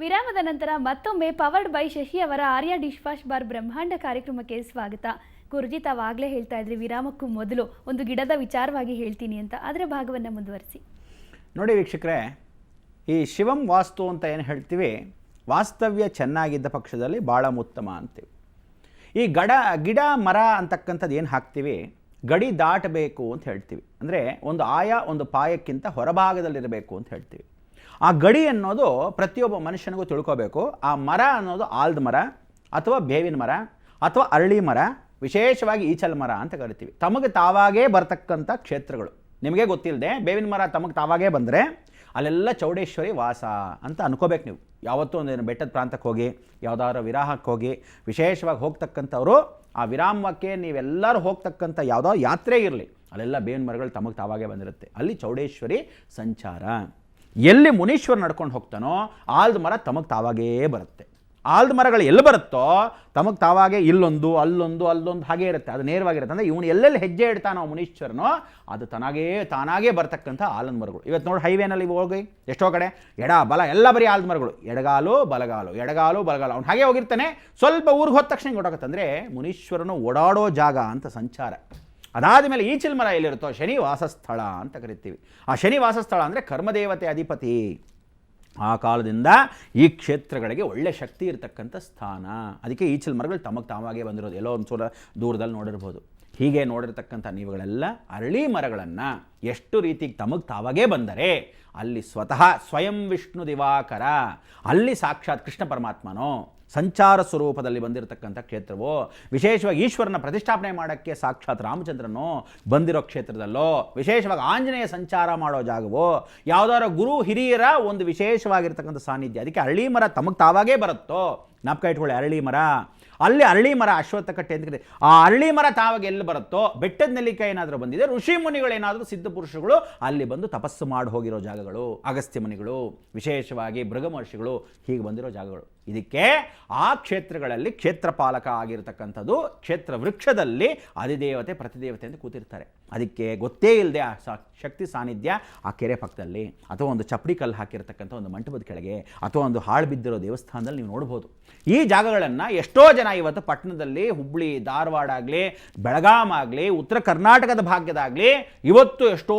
ವಿರಾಮದ ನಂತರ ಮತ್ತೊಮ್ಮೆ ಪವರ್ಡ್ ಬೈ ಶಶಿ ಅವರ ಆರ್ಯ ಡಿಶ್ ವಾಶ್ ಬಾರ್ ಬ್ರಹ್ಮಾಂಡ ಕಾರ್ಯಕ್ರಮಕ್ಕೆ ಸ್ವಾಗತ. ಗುರುಜಿ, ತಾವಾಗಲೇ ಹೇಳ್ತಾ ಇದ್ರಿ ವಿರಾಮಕ್ಕೂ ಮೊದಲು ಒಂದು ಗಿಡದ ವಿಚಾರವಾಗಿ ಹೇಳ್ತೀನಿ ಅಂತ, ಅದರ ಭಾಗವನ್ನು ಮುಂದುವರಿಸಿ. ನೋಡಿ ವೀಕ್ಷಕರೇ, ಈ ಶಿವಂ ವಾಸ್ತು ಅಂತ ಏನು ಹೇಳ್ತೀವಿ, ವಾಸ್ತವ್ಯ ಚೆನ್ನಾಗಿದ್ದ ಪಕ್ಷದಲ್ಲಿ ಭಾಳ ಉತ್ತಮ ಅಂತೀವಿ. ಈ ಗಿಡ ಮರ ಅಂತಕ್ಕಂಥದ್ದು ಏನು ಹಾಕ್ತೀವಿ, ಗಡಿ ದಾಟಬೇಕು ಅಂತ ಹೇಳ್ತೀವಿ. ಅಂದರೆ ಒಂದು ಪಾಯಕ್ಕಿಂತ ಹೊರಭಾಗದಲ್ಲಿರಬೇಕು ಅಂತ ಹೇಳ್ತೀವಿ. ಆ ಗಡಿ ಅನ್ನೋದು ಪ್ರತಿಯೊಬ್ಬ ಮನುಷ್ಯನಿಗೂ ತಿಳ್ಕೋಬೇಕು. ಆ ಮರ ಅನ್ನೋದು ಆಲ್ದ ಮರ ಅಥವಾ ಬೇವಿನ ಮರ ಅಥವಾ ಅರಳಿ ಮರ, ವಿಶೇಷವಾಗಿ ಈಚಲ್ ಮರ ಅಂತ ಕರಿತೀವಿ. ತಮಗೆ ತಾವಾಗೇ ಬರ್ತಕ್ಕಂಥ ಕ್ಷೇತ್ರಗಳು. ನಿಮಗೆ ಗೊತ್ತಿಲ್ಲದೆ ಬೇವಿನ ಮರ ತಮಗೆ ತಾವಾಗೇ ಬಂದರೆ ಅಲ್ಲೆಲ್ಲ ಚೌಡೇಶ್ವರಿ ವಾಸ ಅಂತ ಅನ್ಕೋಬೇಕು. ನೀವು ಯಾವತ್ತೂ ಒಂದು ಬೆಟ್ಟದ ಪ್ರಾಂತಕ್ಕೆ ಹೋಗಿ, ಯಾವುದಾದ್ರು ವಿರಾಹಕ್ಕೆ ಹೋಗಿ, ವಿಶೇಷವಾಗಿ ಹೋಗ್ತಕ್ಕಂಥವ್ರು ಆ ವಿರಾಮಕ್ಕೆ ನೀವೆಲ್ಲರೂ ಹೋಗ್ತಕ್ಕಂಥ ಯಾವುದೋ ಯಾತ್ರೆ ಇರಲಿ, ಅಲ್ಲೆಲ್ಲ ಬೇವಿನ ಮರಗಳು ತಮಗೆ ತಾವಾಗೇ ಬಂದಿರುತ್ತೆ. ಅಲ್ಲಿ ಚೌಡೇಶ್ವರಿ ಸಂಚಾರ. ಎಲ್ಲಿ ಮುನೀಶ್ವರ ನಡ್ಕೊಂಡು ಹೋಗ್ತಾನೋ ಆಲ್ದ ಮರ ತಮಗೆ ತಾವಾಗೇ ಬರುತ್ತೆ. ಆಲ್ದ ಮರಗಳು ಎಲ್ಲಿ ಬರುತ್ತೋ ತಮಗೆ ತಾವಾಗೇ ಇಲ್ಲೊಂದು ಅಲ್ಲೊಂದು ಹಾಗೇ ಇರುತ್ತೆ. ಅದು ನೇರವಾಗಿರುತ್ತೆ. ಅಂದರೆ ಇವನು ಎಲ್ಲೆಲ್ಲಿ ಹೆಜ್ಜೆ ಇಡ್ತಾನೋ ಮುನೀಶ್ವರನೋ ಅದು ತಾನಾಗೇ ಬರ್ತಕ್ಕಂಥ ಆಲದ ಮರಗಳು. ಇವತ್ತು ನೋಡಿ ಹೈವೇನಲ್ಲಿ ಹೋಗಿ ಎಷ್ಟೋ ಕಡೆ ಎಡ ಬಲ ಎಲ್ಲ ಬರೀ ಆಲ್ದ ಮರಗಳು, ಎಡಗಾಲು ಬಲಗಾಲು ಅವ್ನು ಹಾಗೆ ಹೋಗಿರ್ತಾನೆ. ಸ್ವಲ್ಪ ಊರಿಗೆ ಹೋದ ತಕ್ಷಣ ಗೊತ್ತಾಗುತ್ತೆ. ಅಂದರೆ ಮುನೀಶ್ವರನು ಓಡಾಡೋ ಜಾಗ ಅಂತ ಸಂಚಾರ. ಅದಾದ ಮೇಲೆ ಈಚಿಲ್ ಮರ ಎಲ್ಲಿರುತ್ತೋ ಶನಿ ವಾಸಸ್ಥಳ ಅಂತ ಕರಿತೀವಿ. ಆ ಶನಿ ವಾಸಸ್ಥಳ ಅಂದರೆ ಕರ್ಮದೇವತೆ ಅಧಿಪತಿ. ಆ ಕಾಲದಿಂದ ಈ ಕ್ಷೇತ್ರಗಳಿಗೆ ಒಳ್ಳೆ ಶಕ್ತಿ ಇರತಕ್ಕಂಥ ಸ್ಥಾನ. ಅದಕ್ಕೆ ಈಚಿಲ್ ಮರಗಳು ತಮಗೆ ತಾವಾಗೇ ಬಂದಿರೋದು. ಎಲ್ಲೋ ಒಂದು ಸಲ ದೂರದಲ್ಲಿ ನೋಡಿರ್ಬೋದು. ಹೀಗೆ ನೋಡಿರ್ತಕ್ಕಂಥ ನೀವುಗಳೆಲ್ಲ ಅರಳಿ ಮರಗಳನ್ನು ಎಷ್ಟು ರೀತಿಗೆ ತಮಗೆ ತಾವಾಗೇ ಬಂದರೆ ಅಲ್ಲಿ ಸ್ವಯಂ ವಿಷ್ಣು ದಿವಾಕರ, ಅಲ್ಲಿ ಸಾಕ್ಷಾತ್ ಕೃಷ್ಣ ಪರಮಾತ್ಮನೋ ಸಂಚಾರ ಸ್ವರೂಪದಲ್ಲಿ ಬಂದಿರತಕ್ಕಂಥ ಕ್ಷೇತ್ರವೋ, ವಿಶೇಷವಾಗಿ ಈಶ್ವರನ ಪ್ರತಿಷ್ಠಾಪನೆ ಮಾಡೋಕ್ಕೆ ಸಾಕ್ಷಾತ್ ರಾಮಚಂದ್ರನೋ ಬಂದಿರೋ ಕ್ಷೇತ್ರದಲ್ಲೋ, ವಿಶೇಷವಾಗಿ ಆಂಜನೇಯ ಸಂಚಾರ ಮಾಡೋ ಜಾಗವೋ, ಯಾವುದಾದ್ರು ಗುರು ಹಿರಿಯರ ಒಂದು ವಿಶೇಷವಾಗಿರ್ತಕ್ಕಂಥ ಸಾನ್ನಿಧ್ಯ. ಅದಕ್ಕೆ ಅರಳಿ ಮರ ತಮಗೆ ತಾವಾಗೇ ಬರುತ್ತೋ ಜ್ಞಾಪಕ ಇಟ್ಕೊಳ್ಳಿ. ಅರಳಿ ಮರ, ಅಲ್ಲಿ ಅರಳಿ ಮರ ಅಶ್ವತ್ಥ ಕಟ್ಟೆ ಅಂತ ಕರೀತೀವಿ. ಆ ಅರಳಿ ಮರ ತಾವಾಗ ಎಲ್ಲಿ ಬರುತ್ತೋ, ಬೆಟ್ಟದ ನೆಲ್ಲಿಕಾಯಿ ಏನಾದರೂ ಬಂದಿದೆ, ಋಷಿ ಮುನಿಗಳೇನಾದರೂ ಸಿದ್ಧ ಪುರುಷಗಳು ಅಲ್ಲಿ ಬಂದು ತಪಸ್ಸು ಮಾಡಿ ಹೋಗಿರೋ ಜಾಗಗಳು, ಅಗಸ್ತ್ಯ ಮುನಿಗಳು, ವಿಶೇಷವಾಗಿ ಭೃಗ ಮಹರ್ಷಿಗಳು, ಹೀಗೆ ಬಂದಿರೋ ಜಾಗಗಳು. ಇದಕ್ಕೆ ಆ ಕ್ಷೇತ್ರಗಳಲ್ಲಿ ಕ್ಷೇತ್ರಪಾಲಕ ಆಗಿರತಕ್ಕಂಥದ್ದು ಕ್ಷೇತ್ರ ವೃಕ್ಷದಲ್ಲಿ ಅಧಿದೇವತೆ ಪ್ರತಿದೇವತೆ ಅಂತ ಕೂತಿರ್ತಾರೆ. ಅದಕ್ಕೆ ಗೊತ್ತೇ ಇಲ್ಲದೆ ಆ ಶಕ್ತಿ ಸಾನ್ನಿಧ್ಯ ಆ ಕೆರೆ ಪಕ್ಕದಲ್ಲಿ ಅಥವಾ ಒಂದು ಚಪ್ಪಡಿ ಕಲ್ಲು ಹಾಕಿರ್ತಕ್ಕಂಥ ಒಂದು ಮಂಟಪದ ಕೆಳಗೆ ಅಥವಾ ಒಂದು ಹಾಳು ಬಿದ್ದಿರೋ ದೇವಸ್ಥಾನದಲ್ಲಿ ನೀವು ನೋಡ್ಬೋದು. ಈ ಜಾಗಗಳನ್ನು ಎಷ್ಟೋ ಜನ ಇವತ್ತು ಪಟ್ಟಣದಲ್ಲಿ, ಹುಬ್ಬಳ್ಳಿ ಧಾರವಾಡ ಆಗಲಿ, ಬೆಳಗಾಂ ಆಗಲಿ, ಉತ್ತರ ಕರ್ನಾಟಕದ ಭಾಗ್ಯದಾಗಲಿ ಇವತ್ತು ಎಷ್ಟೋ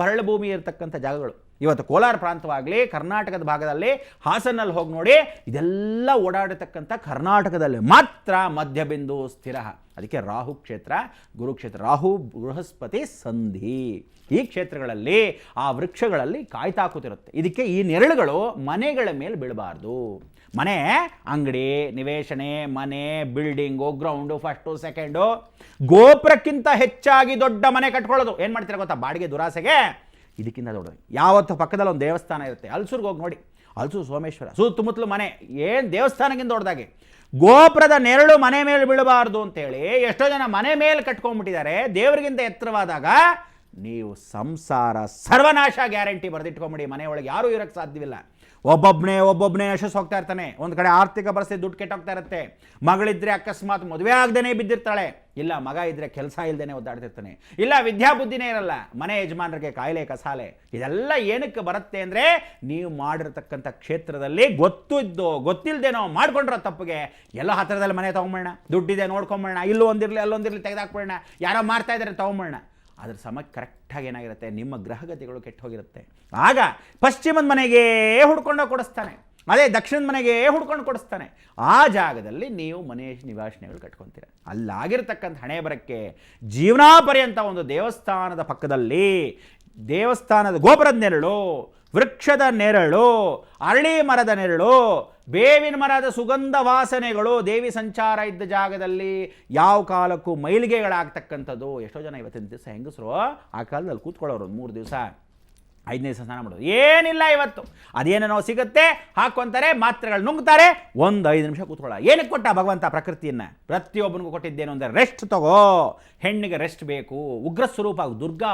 ಬರಳು ಭೂಮಿ ಇರತಕ್ಕಂಥ ಜಾಗಗಳು. ಇವತ್ತು ಕೋಲಾರ ಪ್ರಾಂತವಾಗಲಿ, ಕರ್ನಾಟಕದ ಭಾಗದಲ್ಲಿ ಹಾಸನಲ್ಲಿ ಹೋಗಿ ನೋಡಿ, ಇದೆಲ್ಲ ಓಡಾಡತಕ್ಕಂಥ ಕರ್ನಾಟಕದಲ್ಲಿ ಮಾತ್ರ ಮಧ್ಯಬಿಂದು ಸ್ಥಿರ. ಅದಕ್ಕೆ ರಾಹು ಕ್ಷೇತ್ರ, ಗುರುಕ್ಷೇತ್ರ, ರಾಹು ಬೃಹಸ್ಪತಿ ಸಂಧಿ. ಈ ಕ್ಷೇತ್ರಗಳಲ್ಲಿ ಆ ವೃಕ್ಷಗಳಲ್ಲಿ ಕಾಯ್ತಾ ಕೂತಿರುತ್ತೆ. ಇದಕ್ಕೆ ಈ ನೆರಳುಗಳು ಮನೆಗಳ ಮೇಲೆ ಬೀಳಬಾರ್ದು. ಮನೆ, ಅಂಗಡಿ, ನಿವೇಶನೆ, ಮನೆ, ಬಿಲ್ಡಿಂಗು, ಗ್ರೌಂಡು, ಫಸ್ಟು, ಸೆಕೆಂಡು, ಗೋಪುರಕ್ಕಿಂತ ಹೆಚ್ಚಾಗಿ ದೊಡ್ಡ ಮನೆ ಕಟ್ಕೊಳ್ಳೋದು. ಏನು ಮಾಡ್ತೀರಾ ಗೊತ್ತಾ, ಬಾಡಿಗೆ ದುರಾಸೆಗೆ. ಇದಕ್ಕಿಂತ ದೊಡ್ಡದು ಯಾವತ್ತು ಪಕ್ಕದಲ್ಲಿ ಒಂದು ದೇವಸ್ಥಾನ ಇರುತ್ತೆ. ಹಲ್ಸೂರ್ಗೆ ಹೋಗಿ ನೋಡಿ, ಹಲ್ಸೂರು ಸೋಮೇಶ್ವರ, ಸುತ್ತಮುತ್ತಲು ಮನೆ, ಏನು ದೇವಸ್ಥಾನಕ್ಕಿಂತ ದೊಡ್ಡದಾಗಿ. ಗೋಪುರದ ನೆರಳು ಮನೆ ಮೇಲೆ ಬೀಳಬಾರ್ದು ಅಂತೇಳಿ ಎಷ್ಟೋ ಜನ ಮನೆ ಮೇಲೆ ಕಟ್ಕೊಂಡ್ಬಿಟ್ಟಿದ್ದಾರೆ. ದೇವರಿಗಿಂತ ಎತ್ತರವಾದಾಗ ನೀವು ಸಂಸಾರ ಸರ್ವನಾಶ ಗ್ಯಾರಂಟಿ ಬರೆದಿಟ್ಕೊಂಬಿಡಿ. ಮನೆಯೊಳಗೆ ಯಾರೂ ಇರೋಕ್ಕೆ ಸಾಧ್ಯವಿಲ್ಲ. ಒಬ್ಬೊಬ್ಬನೇ ಯಶಸ್ಸು ಹೋಗ್ತಾ ಇರ್ತಾನೆ. ಒಂದು ಕಡೆ ಆರ್ಥಿಕ ಪರಿಸ್ಥಿತಿ ದುಡ್ಡು ಕೆಟ್ಟೋಗ್ತಾ ಇರುತ್ತೆ. ಮಗಳಿದ್ರೆ ಅಕಸ್ಮಾತ್ ಮದುವೆ ಆಗದೇನೆ ಬಿದ್ದಿರ್ತಾಳೆ, ಇಲ್ಲ ಮಗ ಇದ್ದರೆ ಕೆಲಸ ಇಲ್ಲದೇನೆ ಒದ್ದಾಡ್ತಿರ್ತಾನೆ, ಇಲ್ಲ ವಿದ್ಯಾಬುದ್ಧಿನೇ ಇರಲ್ಲ, ಮನೆ ಯಜಮಾನರಿಗೆ ಕಾಯಿಲೆ ಕಸಾಲೆ. ಇದೆಲ್ಲ ಏನಕ್ಕೆ ಬರುತ್ತೆ ಅಂದರೆ ನೀವು ಮಾಡಿರ್ತಕ್ಕಂಥ ಕ್ಷೇತ್ರದಲ್ಲಿ ಗೊತ್ತಿಲ್ಲದೇನೋ ಮಾಡ್ಕೊಂಡಿರೋ ತಪ್ಪಿಗೆ ಎಲ್ಲ ಹತ್ತಿರದಲ್ಲಿ ಮನೆ ತೊಗೊಂಬೋಣ, ದುಡ್ಡಿದೆ ನೋಡ್ಕೊಂಬೋಣ, ಇಲ್ಲೂ ಒಂದಿರಲಿ ಅಲ್ಲೊಂದಿರಲಿ ತೆಗೆದಾಕ್ಬೋಣ, ಯಾರೋ ಮಾಡ್ತಾ ಇದ್ದಾರೆ ತೊಗೊಂಬೋಣ. ಅದ್ರ ಸಮಕ್ಕೆ ಕರೆಕ್ಟಾಗಿ ಏನಾಗಿರುತ್ತೆ, ನಿಮ್ಮ ಗ್ರಹಗತಿಗಳು ಕೆಟ್ಟು ಹೋಗಿರುತ್ತೆ. ಆಗ ಪಶ್ಚಿಮದ ಮನೆಗೆ ಹುಡ್ಕೊಂಡೋಗಿ ಕೊಡಿಸ್ತಾನೆ, ಅದೇ ದಕ್ಷಿಣದ ಮನೆಗೆ ಹುಡ್ಕೊಂಡು ಕೊಡಿಸ್ತಾನೆ. ಆ ಜಾಗದಲ್ಲಿ ನೀವು ಮನೆ ನಿವಾಸನೆಗಳು ಕಟ್ಕೊತೀರ. ಅಲ್ಲಾಗಿರ್ತಕ್ಕಂಥ ಹಣೆ ಬರಕ್ಕೆ ಜೀವನಾಪರ್ಯಂತ ಒಂದು ದೇವಸ್ಥಾನದ ಪಕ್ಕದಲ್ಲಿ, ದೇವಸ್ಥಾನದ ಗೋಪುರದ ನೆರಳು, ವೃಕ್ಷದ ನೆರಳು, ಅರಳಿ ಮರದ ನೆರಳು, ಬೇವಿನ ಮರದ ಸುಗಂಧ ವಾಸನೆಗಳು, ದೇವಿ ಸಂಚಾರ ಇದ್ದ ಜಾಗದಲ್ಲಿ ಯಾವ ಕಾಲಕ್ಕೂ ಮೈಲಿಗೆಗಳಾಗ್ತಕ್ಕಂಥದ್ದು. ಎಷ್ಟೋ ಜನ ಇವತ್ತಿನ ದಿವಸ ಹೆಂಗಸರು ಆ ಕಾಲದಲ್ಲಿ ಕೂತ್ಕೊಳ್ಳೋರು 3 ದಿವಸ 5ನೇ ದಿವಸ ಸ್ನಾನ ಮಾಡೋದು ಏನಿಲ್ಲ. ಇವತ್ತು ಅದೇನೇನೋ ಸಿಗುತ್ತೆ, ಹಾಕ್ಕೊಂತಾರೆ, ಮಾತ್ರೆಗಳು ನುಂಗ್ತಾರೆ, ಒಂದು 5 ನಿಮಿಷ ಕೂತ್ಕೊಳ್ಳ. ಏನಕ್ಕೆ ಕೊಟ್ಟ ಭಗವಂತ ಪ್ರಕೃತಿಯನ್ನು? ಪ್ರತಿಯೊಬ್ಬನಿಗೂ ಕೊಟ್ಟಿದ್ದೇನು ಅಂದರೆ ರೆಸ್ಟ್ ತಗೋ. ಹೆಣ್ಣಿಗೆ ರೆಸ್ಟ್ ಬೇಕು. ಉಗ್ರ ಸ್ವರೂಪ ದುರ್ಗಾ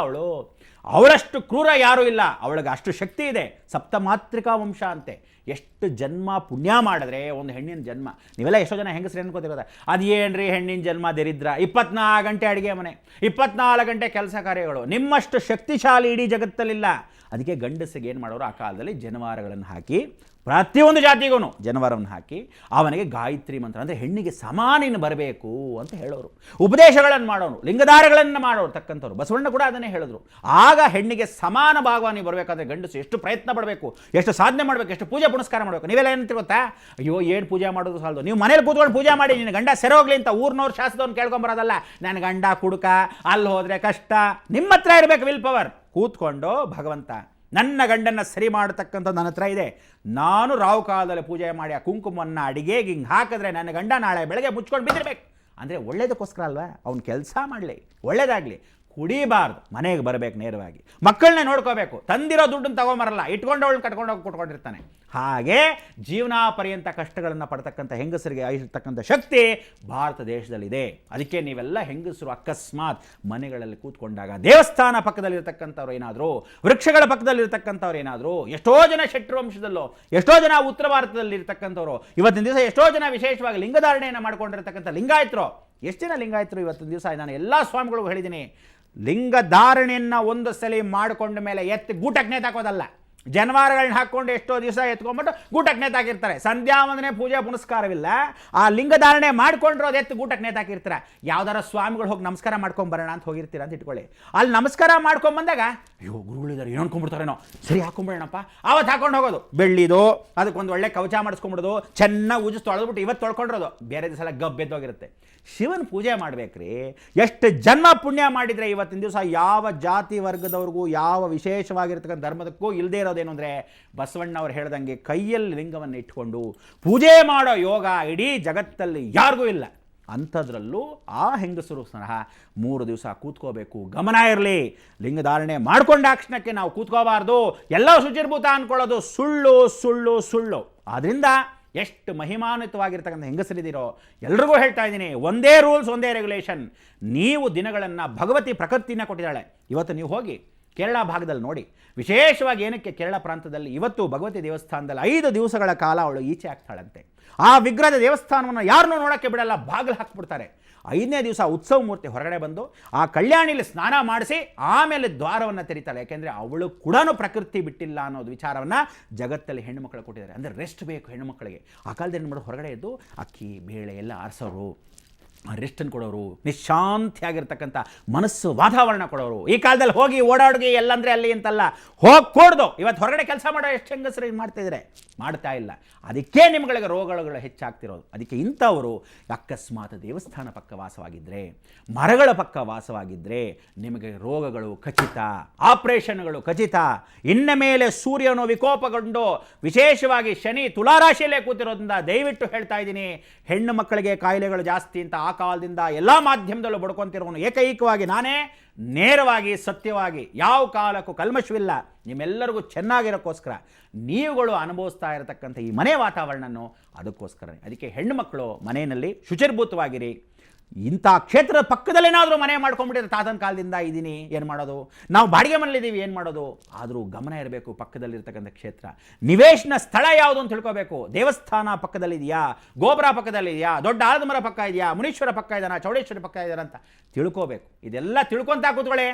ಅವಳಷ್ಟು ಕ್ರೂರ ಯಾರೂ ಇಲ್ಲ. ಅವಳಿಗೆ ಅಷ್ಟು ಶಕ್ತಿ ಇದೆ. ಸಪ್ತಮಾತ್ರಿಕಾ ವಂಶ ಅಂತೆ. ಎಷ್ಟು ಜನ್ಮ ಪುಣ್ಯ ಮಾಡಿದ್ರೆ ಒಂದು ಹೆಣ್ಣಿನ ಜನ್ಮ. ನೀವೆಲ್ಲ ಎಷ್ಟೋ ಜನ ಹೆಂಗಸ್ರು ಅನ್ಕೋತಿರೋದ, ಅದೇನ್ರಿ ಹೆಣ್ಣಿನ ಜನ್ಮ ದರಿದ್ರ, 24 ಗಂಟೆ ಅಡುಗೆ ಮನೆ, 24 ಗಂಟೆ ಕೆಲಸ ಕಾರ್ಯಗಳು. ನಿಮ್ಮಷ್ಟು ಶಕ್ತಿಶಾಲಿ ಇಡೀ ಜಗತ್ತಲ್ಲಿಲ್ಲ. ಅದಕ್ಕೆ ಗಂಡಸಿಗೆ ಏನು ಮಾಡೋರು, ಆ ಕಾಲದಲ್ಲಿ ಜನವಾರಗಳನ್ನು ಹಾಕಿ, ಪ್ರತಿಯೊಂದು ಜಾತಿಗೂ ಜನವಾರವನ್ನು ಹಾಕಿ ಅವನಿಗೆ ಗಾಯತ್ರಿ ಮಂತ್ರ ಅಂದರೆ ಹೆಣ್ಣಿಗೆ ಸಮಾನಿನ ಬರಬೇಕು ಅಂತ ಹೇಳೋರು. ಉಪದೇಶಗಳನ್ನು ಮಾಡೋರು, ಲಿಂಗಧಾರಗಳನ್ನು ಮಾಡೋರು ತಕ್ಕಂಥವ್ರು. ಬಸವಣ್ಣ ಕೂಡ ಅದನ್ನೇ ಹೇಳಿದ್ರು. ಆಗ ಹೆಣ್ಣಿಗೆ ಸಮಾನ ಭಾಗವಾಗಿ ಬರಬೇಕಾದ್ರೆ ಗಂಡಸು ಎಷ್ಟು ಪ್ರಯತ್ನ ಪಡಬೇಕು, ಎಷ್ಟು ಸಾಧನೆ ಮಾಡಬೇಕು, ಎಷ್ಟು ಪೂಜೆ ಪುನಸ್ಕಾರ ಮಾಡಬೇಕು. ನೀವೆಲ್ಲ ಏನಂತ ಗೊತ್ತಾ, ಅಯ್ಯೋ ಏನು ಪೂಜೆ ಮಾಡೋದು ಸಾಲದು, ನೀವು ಮನೇಲಿ ಕೂತ್ಕೊಂಡು ಪೂಜೆ ಮಾಡಿ ನಿನ್ನ ಗಂಡ ಸೆರೋಗ್ಲಿ ಅಂತ ಊರಿನವ್ರು ಶಾಸ್ತ್ರದವ್ನು ಕೇಳ್ಕೊಂಬರೋದಲ್ಲ. ನನ್ನ ಗಂಡ ಕುಡುಕ, ಅಲ್ಲಿ ಹೋದರೆ ಕಷ್ಟ. ನಿಮ್ಮ ಹತ್ರ ಇರಬೇಕು ವಿಲ್ ಪವರ್. ಕೂತ್ಕೊಂಡು ಭಗವಂತ ನನ್ನ ಗಂಡನ್ನು ಸರಿ ಮಾಡತಕ್ಕಂಥದ್ದು ನನ್ನ ಹತ್ರ ಇದೆ. ನಾನು ರಾವು ಕಾಲದಲ್ಲಿ ಪೂಜೆ ಮಾಡಿ ಆ ಕುಂಕುಮವನ್ನು ಅಡಿಗೆಗೆ ಹಿಂಗೆ ಹಾಕಿದ್ರೆ ನನ್ನ ಗಂಡ ನಾಳೆ ಬೆಳಗ್ಗೆ ಮುಚ್ಕೊಂಡು ಬಿದ್ದಿರ್ಬೇಕು. ಅಂದರೆ ಒಳ್ಳೇದಕ್ಕೋಸ್ಕರ ಅಲ್ವಾ, ಅವ್ನು ಕೆಲಸ ಮಾಡಲಿ, ಒಳ್ಳೇದಾಗಲಿ. ಕುಡಿಬಾರ್ದು, ಮನೆಗೆ ಬರಬೇಕು ನೇರವಾಗಿ. ಮಕ್ಕಳನ್ನೇ ನೋಡ್ಕೋಬೇಕು. ತಂದಿರೋ ದುಡ್ಡನ್ನು ತಗೊಂಬರಲ್ಲ, ಇಟ್ಕೊಂಡವಳನ್ನ ಕಟ್ಕೊಂಡೋಗಿ ಕೊಟ್ಕೊಂಡಿರ್ತಾನೆ. ಹಾಗೆ ಜೀವನ ಪರ್ಯಂತ ಕಷ್ಟಗಳನ್ನು ಪಡ್ತಕ್ಕಂಥ ಹೆಂಗಸರಿಗೆ ಇರ್ತಕ್ಕಂಥ ಶಕ್ತಿ ಭಾರತ ದೇಶದಲ್ಲಿದೆ. ಅದಕ್ಕೆ ನೀವೆಲ್ಲ ಹೆಂಗಸರು ಅಕಸ್ಮಾತ್ ಮನೆಗಳಲ್ಲಿ ಕೂತ್ಕೊಂಡಾಗ ದೇವಸ್ಥಾನ ಪಕ್ಕದಲ್ಲಿರ್ತಕ್ಕಂಥವ್ರು ಏನಾದರೂ, ವೃಕ್ಷಗಳ ಪಕ್ಕದಲ್ಲಿರ್ತಕ್ಕಂಥವ್ರು ಏನಾದರೂ, ಎಷ್ಟೋ ಜನ ಶೆಟ್ರು ವಂಶದಲ್ಲೋ, ಎಷ್ಟೋ ಜನ ಉತ್ತರ ಭಾರತದಲ್ಲಿ ಇರ್ತಕ್ಕಂಥವ್ರು, ಇವತ್ತಿನ ದಿವಸ ಎಷ್ಟೋ ಜನ ವಿಶೇಷವಾಗಿ ಲಿಂಗಧಾರಣೆಯನ್ನು ಮಾಡ್ಕೊಂಡಿರ್ತಕ್ಕಂಥ ಲಿಂಗಾಯತರು. ಎಷ್ಟು ಜನ ಲಿಂಗಾಯತರು ಇವತ್ತಿನ ದಿವಸ? ನಾನು ಎಲ್ಲ ಸ್ವಾಮಿಗಳಿಗೂ ಹೇಳಿದ್ದೀನಿ, ಲಿಂಗಧಾರಣೆಯನ್ನು ಒಂದು ಸಲ ಮಾಡಿಕೊಂಡ ಮೇಲೆ ಎತ್ತಿ ಗೂಟಕ್ಕೆ ನೇತಾಕೋದಲ್ಲ. ಜನವಾರಗಳನ್ನ ಹಾಕ್ಕೊಂಡು ಎಷ್ಟೋ ದಿವಸ ಎತ್ಕೊಂಡ್ಬಿಟ್ಟು ಗೂಟಕ್ಕೆ ನೇತಾಕಿರ್ತಾರೆ. ಸಂಧ್ಯಾ ವಂದನೆ ಪೂಜೆ ಪುನಸ್ಕಾರವಿಲ್ಲ. ಆ ಲಿಂಗಧಾರಣೆ ಮಾಡ್ಕೊಂಡಿರೋದು ಎತ್ತು ಗೂಟಕ್ಕೆ ನೇತಾಕಿರ್ತಾರೆ. ಯಾವ್ದಾರ ಸ್ವಾಮಿಗಳು ಹೋಗಿ ನಮಸ್ಕಾರ ಮಾಡ್ಕೊಂಬರೋಣ ಅಂತ ಹೋಗಿರ್ತೀರ ಅಂತ ಇಟ್ಕೊಳ್ಳಿ. ಅಲ್ಲಿ ನಮಸ್ಕಾರ ಮಾಡ್ಕೊಂಬಂದಾಗ ಅಯ್ಯೋ ಗುರುಗಳಿದ್ದಾರೆ ಏನು ಅನ್ಕೊಂಡ್ಬಿಡ್ತಾರೇನೋ, ಸರಿ ಹಾಕೊಂಬಿಡೋಣಪ್ಪ, ಆವತ್ತು ಹಾಕೊಂಡು ಹೋಗೋದು. ಬೆಳ್ಳಿದು ಅದಕ್ಕೊಂದು ಒಳ್ಳೆ ಕವಚ ಮಾಡಿಸ್ಕೊಂಬಿಡೋದು, ಚೆನ್ನಾಗಿ ಉಜಿಸ್ ತೊಳೆದ್ಬಿಟ್ಟು ಇವತ್ತು ತೊಳ್ಕೊಂಡಿರೋದು, ಬೇರೆ ದಿವಸ ಎಲ್ಲ ಗಬ್ಬೆದ್ದೋಗಿರುತ್ತೆ. ಶಿವನ ಪೂಜೆ ಮಾಡಬೇಕ್ರಿ. ಎಷ್ಟು ಜನ್ಮ ಪುಣ್ಯ ಮಾಡಿದರೆ ಇವತ್ತಿನ ದಿವಸ ಯಾವ ಜಾತಿ ವರ್ಗದವ್ರಿಗೂ ಯಾವ ವಿಶೇಷವಾಗಿರ್ತಕ್ಕಂಥ ಧರ್ಮದಕ್ಕೂ ಇಲ್ಲದೇ ಇರೋದೇನು ಅಂದರೆ, ಬಸವಣ್ಣವ್ರು ಹೇಳ್ದಂಗೆ ಕೈಯಲ್ಲಿ ಲಿಂಗವನ್ನು ಇಟ್ಕೊಂಡು ಪೂಜೆ ಮಾಡೋ ಯೋಗ ಇಡೀ ಜಗತ್ತಲ್ಲಿ ಯಾರಿಗೂ ಇಲ್ಲ. ಅಂಥದ್ರಲ್ಲೂ ಆ ಹೆಂಗಸರು ಸಹ 3 ದಿವಸ ಕೂತ್ಕೋಬೇಕು. ಗಮನ ಇರಲಿ, ಲಿಂಗಧಾರಣೆ ಮಾಡ್ಕೊಂಡಾಕ್ಷಣಕ್ಕೆ ನಾವು ಕೂತ್ಕೋಬಾರ್ದು. ಎಲ್ಲ ಶುಚಿರ್ಭೂತ ಅಂದ್ಕೊಳ್ಳೋದು ಸುಳ್ಳು ಸುಳ್ಳು ಸುಳ್ಳು. ಆದ್ದರಿಂದ ಎಷ್ಟು ಮಹಿಮಾನ್ವಿತವಾಗಿರ್ತಕ್ಕಂಥ ಹೆಂಗಸರಿದ್ದೀರೋ ಎಲ್ರಿಗೂ ಹೇಳ್ತಾ ಇದ್ದೀನಿ, ಒಂದೇ ರೂಲ್ಸ್, ಒಂದೇ ರೆಗ್ಯುಲೇಷನ್. ನೀವು ದಿನಗಳನ್ನು ಭಗವತಿ ಪ್ರಕೃತಿನ ಕೊಟ್ಟಿದ್ದಾಳೆ. ಇವತ್ತು ನೀವು ಹೋಗಿ ಕೇರಳ ಭಾಗದಲ್ಲಿ ನೋಡಿ, ವಿಶೇಷವಾಗಿ ಏನಕ್ಕೆ ಕೇರಳ ಪ್ರಾಂತದಲ್ಲಿ ಇವತ್ತು ಭಗವತಿ ದೇವಸ್ಥಾನದಲ್ಲಿ 5 ದಿವಸಗಳ ಕಾಲ ಅವಳು ಈಚೆ ಆಗ್ತಾಳಂತೆ. ಆ ವಿಗ್ರಹದ ದೇವಸ್ಥಾನವನ್ನು ಯಾರನ್ನೂ ನೋಡೋಕ್ಕೆ ಬಿಡಲ್ಲ, ಬಾಗಿಲು ಹಾಕ್ಬಿಡ್ತಾರೆ. 5ನೇ ದಿವಸ ಉತ್ಸವ ಮೂರ್ತಿ ಹೊರಗಡೆ ಬಂದು ಆ ಕಲ್ಯಾಣಿಲಿ ಸ್ನಾನ ಮಾಡಿಸಿ ಆಮೇಲೆ ದ್ವಾರವನ್ನು ತೆರೀತಾಳೆ. ಯಾಕೆಂದರೆ ಅವಳು ಕೂಡ ಪ್ರಕೃತಿ ಬಿಟ್ಟಿಲ್ಲ ಅನ್ನೋದು ವಿಚಾರವನ್ನು ಜಗತ್ತಲ್ಲಿ ಹೆಣ್ಣುಮಕ್ಕಳು ಕೊಟ್ಟಿದ್ದಾರೆ. ಅಂದರೆ ರೆಸ್ಟ್ ಬೇಕು ಹೆಣ್ಣುಮಕ್ಕಳಿಗೆ. ಆ ಕಾಲದಲ್ಲಿ ಹೆಣ್ಣು ಮಾಡೋದು ಹೊರಗಡೆ ಇದ್ದು ಅಕ್ಕಿ ಬೇಳೆ ಎಲ್ಲ ಆರಿಸೋರು, ರೆಸ್ಟನ್ನು ಕೊಡೋರು, ನಿಶಾಂತಿಯಾಗಿರ್ತಕ್ಕಂಥ ಮನಸ್ಸು ವಾತಾವರಣ ಕೊಡೋರು. ಈ ಕಾಲದಲ್ಲಿ ಹೋಗಿ ಓಡಾಡಿ ಎಲ್ಲಂದರೆ ಅಲ್ಲಿ ಅಂತಲ್ಲ, ಹೋಗಿ ಕೊಡ್ದು. ಇವತ್ತು ಹೊರಗಡೆ ಕೆಲಸ ಮಾಡೋ ಎಷ್ಟು ಹೆಂಗಸರು ಇದು ಮಾಡ್ತಾಯಿದ್ದಾರೆ? ಮಾಡ್ತಾ ಇಲ್ಲ. ಅದಕ್ಕೆ ನಿಮ್ಗಳಿಗೆ ರೋಗಗಳು ಹೆಚ್ಚಾಗ್ತಿರೋದು. ಅದಕ್ಕೆ ಇಂಥವರು ಅಕಸ್ಮಾತ್ ದೇವಸ್ಥಾನ ಪಕ್ಕ ವಾಸವಾಗಿದ್ದರೆ, ಮರಗಳ ಪಕ್ಕ ವಾಸವಾಗಿದ್ದರೆ ನಿಮಗೆ ರೋಗಗಳು ಖಚಿತ, ಆಪರೇಷನ್ಗಳು ಖಚಿತ. ಇನ್ನ ಮೇಲೆ ಸೂರ್ಯನು ವಿಕೋಪಗೊಂಡು ವಿಶೇಷವಾಗಿ ಶನಿ ತುಲಾರಾಶಿಯಲ್ಲೇ ಕೂತಿರೋದ್ರಿಂದ ದಯವಿಟ್ಟು ಹೇಳ್ತಾ ಇದ್ದೀನಿ, ಹೆಣ್ಣು ಮಕ್ಕಳಿಗೆ ಕಾಯಿಲೆಗಳು ಜಾಸ್ತಿ ಅಂತ ಆ ಕಾಲದಿಂದ ಎಲ್ಲ ಮಾಧ್ಯಮದಲ್ಲೂ ಬಡ್ಕೊತಿರೋನು ಏಕೈಕವಾಗಿ ನಾನೇ. ನೇರವಾಗಿ ಸತ್ಯವಾಗಿ ಯಾವ ಕಾಲಕ್ಕೂ ಕಲ್ಮಶವಿಲ್ಲ. ನಿಮ್ಮೆಲ್ಲರಿಗೂ ಚೆನ್ನಾಗಿರೋಕ್ಕೋಸ್ಕರ ನೀವುಗಳು ಅನುಭವಿಸ್ತಾ ಇರತಕ್ಕಂಥ ಈ ಮನೆ ವಾತಾವರಣನೂ ಅದಕ್ಕೋಸ್ಕರನೇ. ಅದಕ್ಕೆ ಹೆಣ್ಣು ಮಕ್ಕಳು ಮನೆಯಲ್ಲಿ ಶುಚಿರ್ಭೂತವಾಗಿರಿ. ಇಂಥ ಕ್ಷೇತ್ರದ ಪಕ್ಕದಲ್ಲೇನಾದರೂ ಮನೆ ಮಾಡ್ಕೊಂಡ್ಬಿಟ್ಟಿದ್ರೆ, ತಾತನ ಕಾಲದಿಂದ ಇದ್ದೀನಿ, ಏನು ಮಾಡೋದು? ನಾವು ಬಾಡಿಗೆ ಮನೇಲಿದ್ದೀವಿ, ಏನು ಮಾಡೋದು? ಆದರೂ ಗಮನ ಇರಬೇಕು. ಪಕ್ಕದಲ್ಲಿರ್ತಕ್ಕಂಥ ಕ್ಷೇತ್ರ ನಿವೇಶನ ಸ್ಥಳ ಯಾವುದು ಅಂತ ತಿಳ್ಕೋಬೇಕು. ದೇವಸ್ಥಾನ ಪಕ್ಕದಲ್ಲಿದೆಯಾ, ಗೋಪುರ ಪಕ್ಕದಲ್ಲಿದೆಯಾ, ದೊಡ್ಡ ಆಲದ ಮರ ಪಕ್ಕ ಇದೆಯಾ, ಮುನೀಶ್ವರ ಪಕ್ಕ ಇದ್ದಾನ, ಚೌಡೇಶ್ವರ ಪಕ್ಕ ಇದ್ದಾನ ಅಂತ ತಿಳ್ಕೋಬೇಕು. ಇದೆಲ್ಲ ತಿಳ್ಕೊತಾ ಕೂತ್ಕೊಳ್ಳಿ.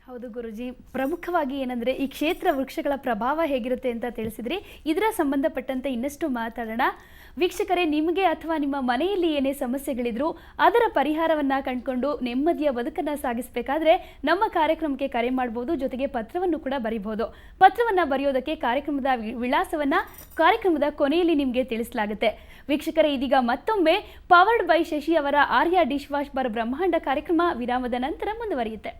ಹೌದು ಗುರುಜಿ, ಪ್ರಮುಖವಾಗಿ ಏನಂದರೆ ಈ ಕ್ಷೇತ್ರ ವೃಕ್ಷಗಳ ಪ್ರಭಾವ ಹೇಗಿರುತ್ತೆ ಅಂತ ತಿಳಿಸಿದ್ರಿ. ಇದರ ಸಂಬಂಧಪಟ್ಟಂತೆ ಇನ್ನಷ್ಟು ಮಾತಾಡೋಣ. ವೀಕ್ಷಕರೇ, ನಿಮಗೆ ಅಥವಾ ನಿಮ್ಮ ಮನೆಯಲ್ಲಿ ಏನೇ ಸಮಸ್ಯೆಗಳಿದ್ರೂ ಅದರ ಪರಿಹಾರವನ್ನು ಕಂಡುಕೊಂಡು ನೆಮ್ಮದಿಯ ಬದುಕನ್ನು ಸಾಗಿಸಬೇಕಾದ್ರೆ ನಮ್ಮ ಕಾರ್ಯಕ್ರಮಕ್ಕೆ ಕರೆ ಮಾಡ್ಬೋದು. ಜೊತೆಗೆ ಪತ್ರವನ್ನು ಕೂಡ ಬರೀಬಹುದು. ಪತ್ರವನ್ನು ಬರೆಯೋದಕ್ಕೆ ಕಾರ್ಯಕ್ರಮದ ವಿಳಾಸವನ್ನು ಕಾರ್ಯಕ್ರಮದ ಕೊನೆಯಲ್ಲಿ ನಿಮಗೆ ತಿಳಿಸಲಾಗುತ್ತೆ. ವೀಕ್ಷಕರೇ, ಇದೀಗ ಮತ್ತೊಮ್ಮೆ ಪವರ್ಡ್ ಬೈ ಶಶಿ ಅವರ ಆರ್ಯ ಡಿಶ್ ವಾಶ್ ಬಾರ್ ಬ್ರಹ್ಮಾಂಡ ಕಾರ್ಯಕ್ರಮ ವಿರಾಮದ ನಂತರ ಮುಂದುವರಿಯುತ್ತೆ.